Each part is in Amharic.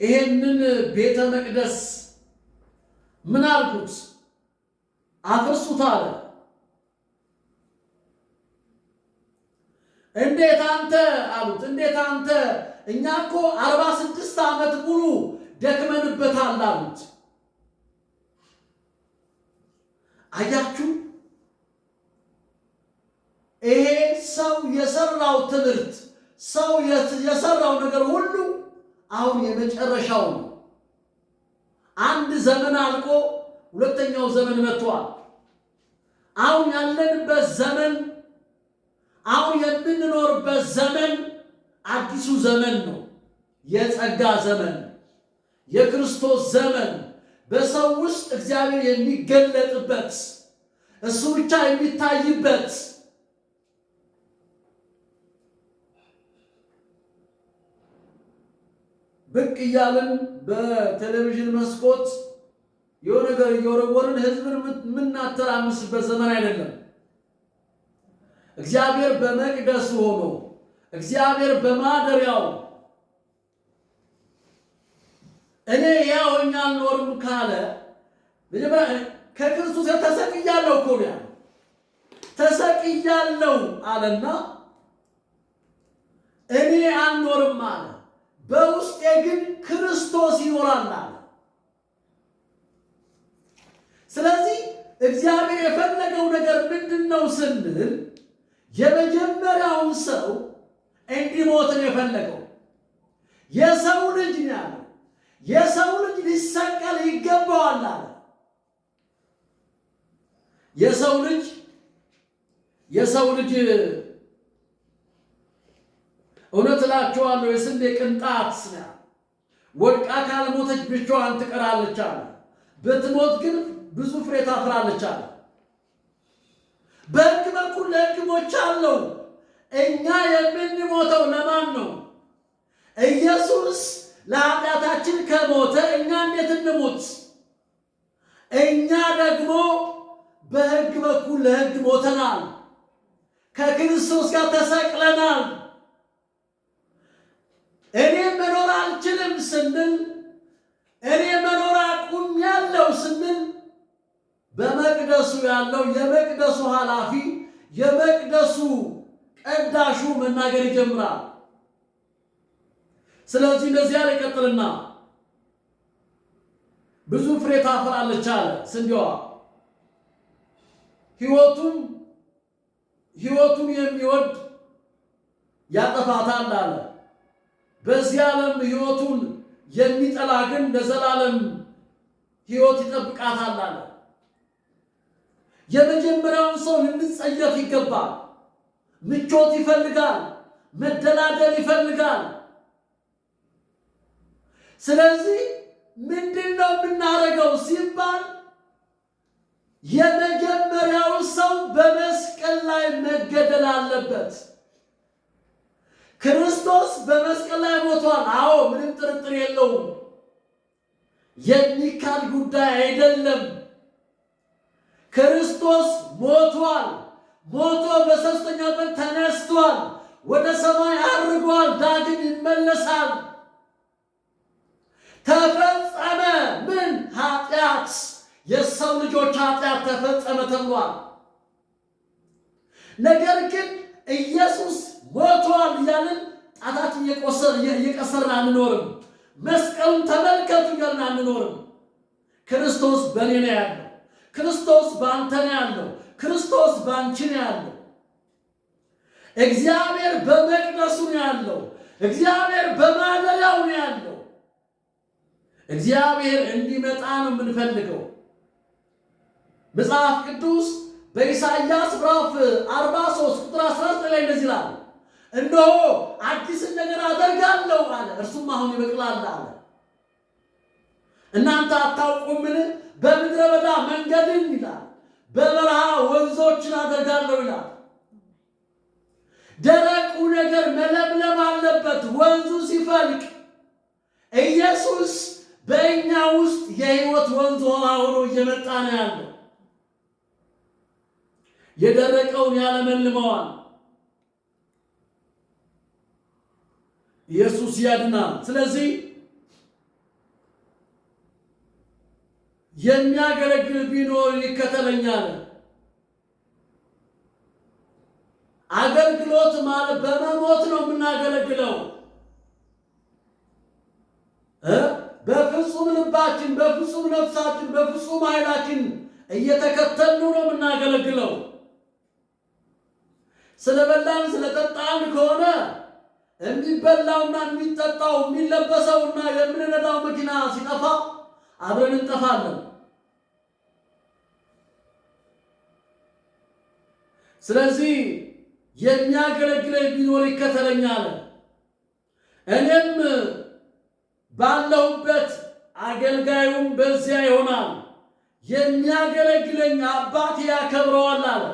ይሄንን ቤተ መቅደስ ምን አልኩት? አፍርሱት አለ። እንዴት አንተ አሉት። እንዴት አንተ? እኛ እኮ 46 ዓመት ሙሉ ደክመንበታል አሉት። አያችሁ፣ ይሄ ሰው የሰራው ትምህርት፣ ሰው የሰራው ነገር ሁሉ አሁን የመጨረሻው ነው። አንድ ዘመን አልቆ ሁለተኛው ዘመን መጥቷል። አሁን ያለንበት ዘመን፣ አሁን የምንኖርበት ዘመን አዲሱ ዘመን ነው። የጸጋ ዘመን፣ የክርስቶስ ዘመን፣ በሰው ውስጥ እግዚአብሔር የሚገለጥበት፣ እሱ ብቻ የሚታይበት፣ ብቅ እያልን በቴሌቪዥን መስኮት የሆነ ነገር እየወረወርን ህዝብን የምናተራምስበት ዘመን አይደለም። እግዚአብሔር በመቅደሱ ሆኖ እግዚአብሔር በማደሪያው እኔ ያው ሆኜ አልኖርም ካለ ከክርስቶስ ተሰቅያለሁ እኮ ነው ያለው። ተሰቅያለሁ አለና እኔ አልኖርም አለ። በውስጤ ግን ክርስቶስ ይኖራል አለ። ስለዚህ እግዚአብሔር የፈለገው ነገር ምንድነው ስንል የመጀመሪያውን ሰው እንዲሞት ነው የፈለገው። የሰው ልጅ ነው ያለው። የሰው ልጅ ሊሰቀል ይገባዋል አለ። የሰው ልጅ እውነት እላችኋለሁ የስንዴ ቅንጣት ነው። ወድቃ ካልሞተች ብቻዋን ትቀራለች አለ። ብትሞት ግን ብዙ ፍሬ ታፈራለች አለ። በሕግ በኩል ለሕግሞች አለው። እኛ የምንሞተው ለማን ነው? ኢየሱስ ለኃጢአታችን ከሞተ እኛ እንዴት እንሞት? እኛ ደግሞ በሕግ በኩል ለሕግ ሞተናል። ከክርስቶስ ጋር ተሰቅለናል። እኔ መኖር አልችልም ስንል፣ እኔ መኖር አቁሜያለሁ ስንል በመቅደሱ ያለው የመቅደሱ ኃላፊ የመቅደሱ ቀዳሹ መናገር ይጀምራል። ስለዚህ እንደዚያ ላይ ቀጥልና ብዙ ፍሬ ታፈራለች አለ። ስንዴዋ ሕይወቱን የሚወድ ያጠፋታል አለ። በዚህ ዓለም ሕይወቱን የሚጠላ ግን ለዘላለም ሕይወት ይጠብቃታል አለ። የመጀመሪያውን ሰው ልንጸየፍ ይገባል። ምቾት ይፈልጋል፣ መደላደል ይፈልጋል። ስለዚህ ምንድነው የምናደርገው ሲባል የመጀመሪያው ሰው በመስቀል ላይ መገደል አለበት። ክርስቶስ በመስቀል ላይ ሞቷል። አዎ ምንም ጥርጥር የለውም። የሚካድ ጉዳይ አይደለም። ክርስቶስ ሞቷል። ሞቶ በሦስተኛው ቀን ተነስቷል። ወደ ሰማይ አርጓል። ዳግም ይመለሳል። ተፈጸመ። ምን ኃጢአት? የሰው ልጆች ኃጢአት ተፈጸመ ተብሏል። ነገር ግን ኢየሱስ ሞቷል እያልን ጣታችን እየቀሰርን አንኖርም። መስቀሉን ተመልከቱ እያልን አንኖርም። ክርስቶስ በእኔ ነው ያለው። ክርስቶስ በአንተ ነው ያለው። ክርስቶስ በአንቺ ነው ያለው። እግዚአብሔር በመቅደሱ ነው ያለው። እግዚአብሔር በማደሪያው ነው ያለው። እግዚአብሔር እንዲመጣ ነው የምንፈልገው። መጽሐፍ ቅዱስ በኢሳይያስ ምዕራፍ 43 ቁጥር 19 ላይ እንደዚህ ይላል፣ እነሆ አዲስን ነገር አደርጋለሁ አለ፣ እርሱም አሁን ይበቅላል አለ። እናንተ አታውቁምን? በምድረ በዳ መንገድን ይላል፣ በበረሃ ወንዞችን አደርጋለሁ ይላል። ደረቁ ነገር መለምለም አለበት። ወንዙ ሲፈልቅ ኢየሱስ በእኛ ውስጥ የሕይወት ወንዝ ሆኖ እየመጣ ነው ያለው። የደረቀውን ያለመልመዋል። ኢየሱስ ያድናል። ስለዚህ የሚያገለግል ቢኖር ይከተለኛል። አገልግሎት ማለት በመሞት ነው የምናገለግለው። በፍጹም ልባችን፣ በፍጹም ነፍሳችን፣ በፍጹም ኃይላችን እየተከተልን ነው የምናገለግለው። ስለበላን ስለጠጣን ከሆነ የሚበላውና የሚጠጣው የሚለበሰውና የምንነዳው መኪና ሲጠፋ አብረን እንጠፋለን። ስለዚህ የሚያገለግለኝ ቢኖር ይከተለኛል። እኔም ባለሁበት አገልጋዩም በዚያ ይሆናል። የሚያገለግለኝ አባቴ ያከብረዋል አለ።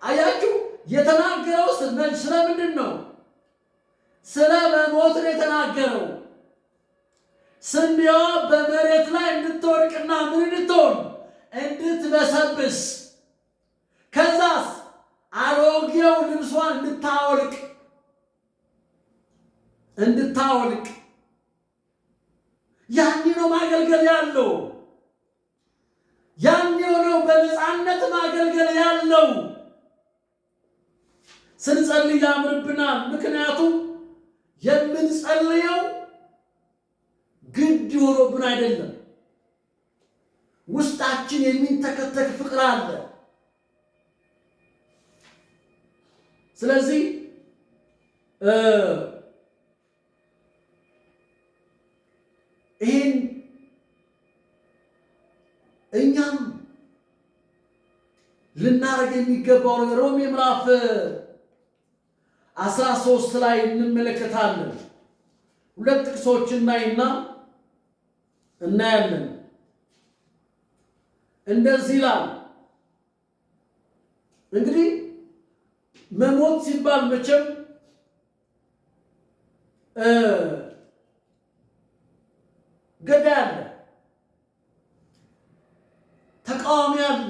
አያችሁ፣ የተናገረው ስለምንድን ነው? ስለ መሞት ነው የተናገረው። ስንዴዋ በመሬት ላይ እንድትወድቅና ምን እንድትሆን እንድትበሰብስ፣ ከዛስ አሮጌው ልብሷን እንድታወልቅ ያኔ ነው ማገልገል ያለው። ያኔ ነው በነፃነት ማገልገል ያለው። ስንጸልይ ያምርብናል። ምክንያቱም የምንጸልየው ግድ ሆኖብን አይደለም። ውስጣችን የሚንተከተክ ፍቅር አለ። ስለዚህ ይህን እኛም ልናደርግ የሚገባው ነገር ሮሜ ምዕራፍ 13 ላይ እንመለከታለን። ሁለት ጥቅሶች እናያለን። እንደዚህ ይላል። እንግዲህ መሞት ሲባል መቼም ገዳይ አለ፣ ተቃዋሚ አለ።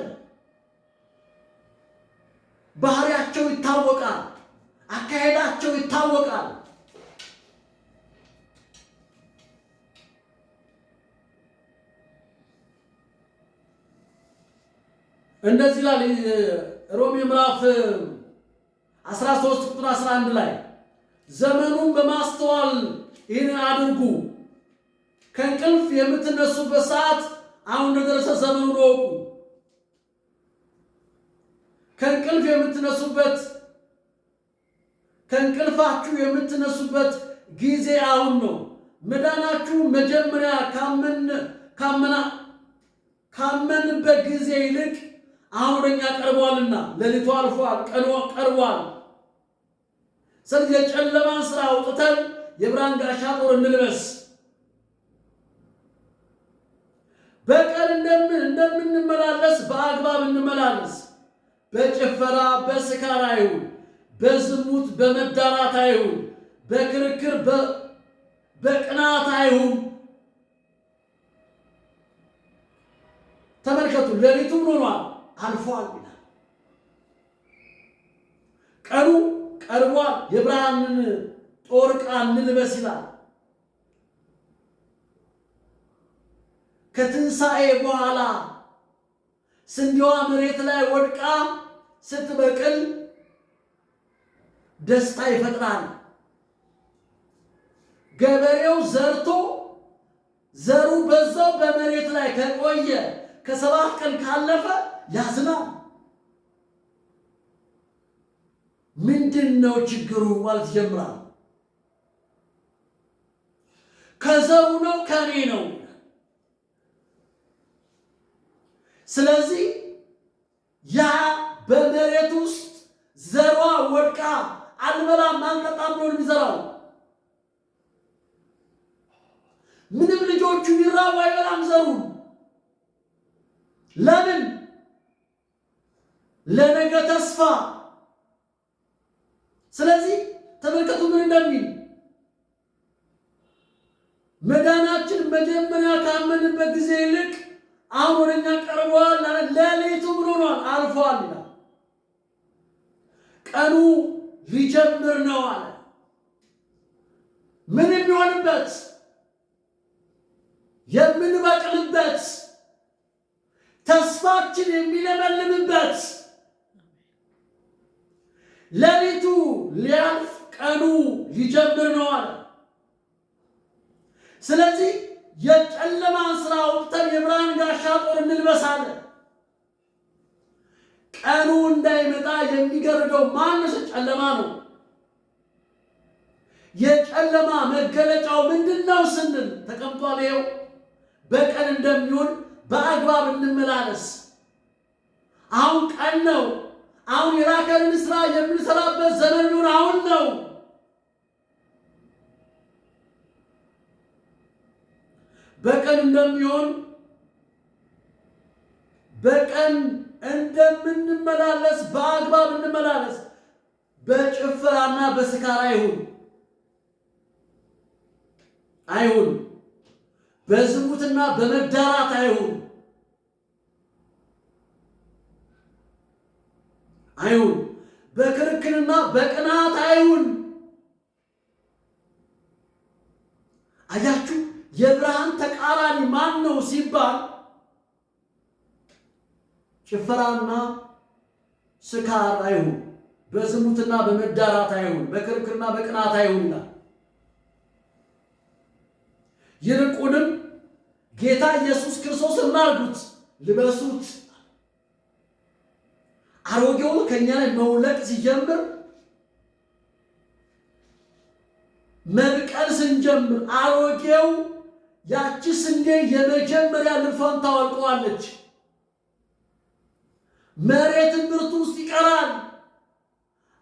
ባህሪያቸው ይታወቃል፣ አካሄዳቸው ይታወቃል። እንደዚህ ይላል ሮሜ ምዕራፍ 13 ቁጥር 11 ላይ ዘመኑን በማስተዋል ይህንን አድርጉ፣ ከእንቅልፍ የምትነሱበት ሰዓት አሁን እንደደረሰ ዘመኑን እወቁ። ከእንቅልፋችሁ የምትነሱበት ጊዜ አሁን ነው። መዳናችሁ መጀመሪያ ካመንበት ጊዜ ይልቅ አሁን ወደኛ ቀርቧልና፣ ሌሊቱ አልፏል፣ ቀኑ ቀርቧል። ስለዚህ የጨለማን ስራ አውጥተን የብርሃን ጋሻ ጦር እንልበስ። በቀን እንደምንመላለስ በአግባብ እንመላለስ። በጭፈራ በስካር አይሁን፣ በዝሙት በመዳራት አይሁን፣ በክርክር በቅናት አይሁን። ተመልከቱ፣ ሌሊቱ ሆኗል፣ አልፏል ይላል። ቀኑ ቀርቧል፣ የብርሃንን ጦር ዕቃ እንልበስ ይላል። ከትንሣኤ በኋላ ስንዴዋ መሬት ላይ ወድቃ ስትበቅል ደስታ ይፈጥራል። ገበሬው ዘርቶ ዘሩ በዛው በመሬት ላይ ከቆየ ከ7 ቀን ካለፈ ያዝናል። ምንድነው ችግሩ ማለት ጀምራል። ከዘሩ ነው ከኔ ነው። ስለዚህ ያ በመሬት ውስጥ ዘሯ ወድቃ አልበላም አልጠጣም ብሎ የሚዘራው ምንም ልጆቹ ይራቡ አይበላም ዘሩን። ለምን? ለነገ ተስፋ። ስለዚህ ተመልከቱ ምን እንደሚል መዳናችን መጀመሪያ ካመንበት ጊዜ ይልቅ አሁን ወደኛ ቀርቧል። ሌሊቱ ምን ሆኗል? አልፏል ይላል። ቀኑ ሊጀምር ነው አለ። ምን የሚሆንበት? የምንበቅልበት ተስፋችን የሚለመልምበት ሌሊቱ ሊያልፍ ቀኑ ሊጀምር ነው አለ። ስለዚህ የጨለማን ስራ ወጥተን የብርሃን ጋሻ ጦር እንልበሳለን። ቀኑ እንዳይመጣ የሚገርደው ማንስ? ጨለማ ነው። የጨለማ መገለጫው ምንድነው ስንል ተቀምጧል። ይኸው በቀን እንደሚሆን በአግባብ እንመላለስ። አሁን ቀን ነው። አሁን የላከንን ስራ የምንሰራበት ዘመን ይሁን አሁን ነው። በቀን እንደሚሆን በቀን እንደምንመላለስ በአግባብ እንመላለስ። በጭፈራና በስካር አይሁን። በዝሙትና በመዳራት አይሁን። በክርክርና በቅናት አይሁን። አያችሁ፣ የብርሃን ተቃራኒ ማን ነው ሲባል ጭፈራና ስካር አይሁን፣ በዝሙትና በመዳራት አይሁን፣ በክርክርና በቅናት አይሁን ይላል። ይልቁንም ጌታ ኢየሱስ ክርስቶስን ማርጉት፣ ልበሱት። አሮጌው ከኛ ላይ መውለቅ ሲጀምር መብቀል ስንጀምር አሮጌው ያቺ ስንዴ የመጀመሪያ ልፏን ታወልቀዋለች። መሬት ምርቱ ውስጥ ይቀራል።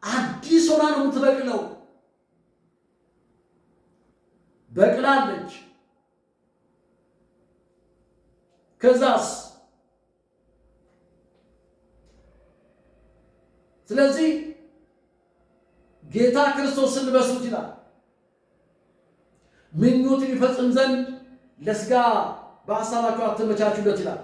አዲስ ሆና ነው የምትበቅለው። በቅላለች። ከዛስ ስለዚህ ጌታ ክርስቶስን ልበሱት ይላል። ምኞትን ይፈጽም ዘንድ ለስጋ በሐሳባችሁ አትመቻቹለት ይላል።